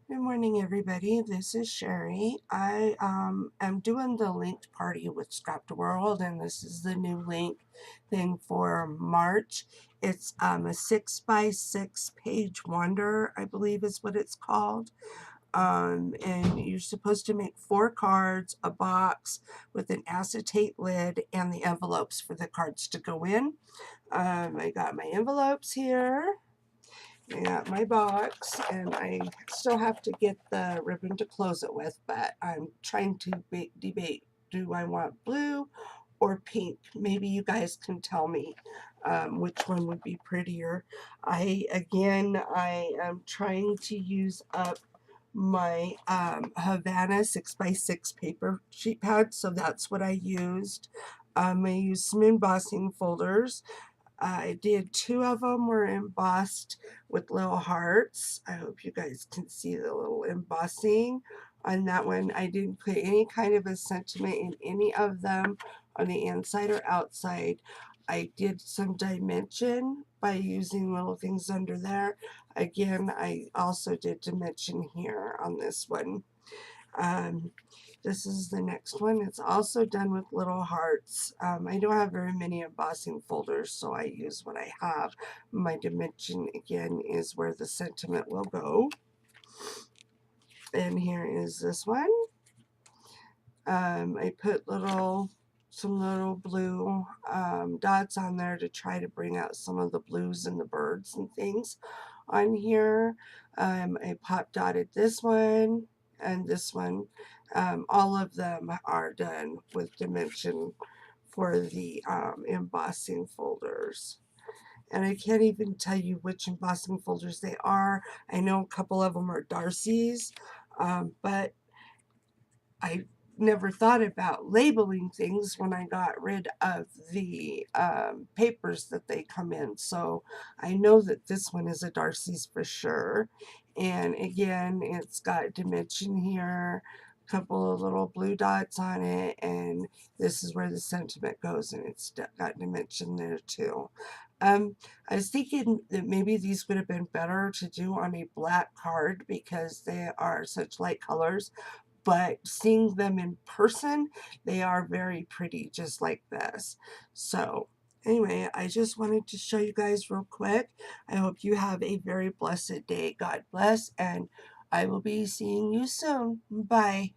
Good morning, everybody. This is Sherry. I am doing the linked party with Scrapdaworld, and this is the new link thing for March. It's a 6x6 page wonder, I believe is what it's called. And you're supposed to make 4 cards, a box with an acetate lid, and the envelopes for the cards to go in. I got my envelopes here. I got my box, and I still have to get the ribbon to close it with, but I'm trying to debate, do I want blue or pink? Maybe you guys can tell me which one would be prettier. I am trying to use up my Havana 6x6 paper sheet pad, so that's what I used. I used some embossing folders. I did 2 of them were embossed with little hearts. I hope you guys can see the little embossing on that one. I didn't put any kind of a sentiment in any of them on the inside or outside. I did some dimension by using little things under there. Again, I also did dimension here on this one. Um, this is the next one. It's also done with little hearts. I don't have very many embossing folders, so I use what I have. My dimension, again, is where the sentiment will go. And here is this one. I put some little blue dots on there to try to bring out some of the blues and the birds and things on here. I pop dotted this one and this one. All of them are done with dimension for the embossing folders. And I can't even tell you which embossing folders they are. I know a couple of them are Darcy's, but I never thought about labeling things when I got rid of the papers that they come in. So I know that this one is a Darcy's for sure. And again, it's got dimension here, a couple of little blue dots on it, and this is where the sentiment goes, and it's got dimension there too. I was thinking that maybe these would have been better to do on a black card because they are such light colors, but seeing them in person, they are very pretty, just like this. So anyway, I just wanted to show you guys real quick. I hope you have a very blessed day. God bless, and I will be seeing you soon. Bye.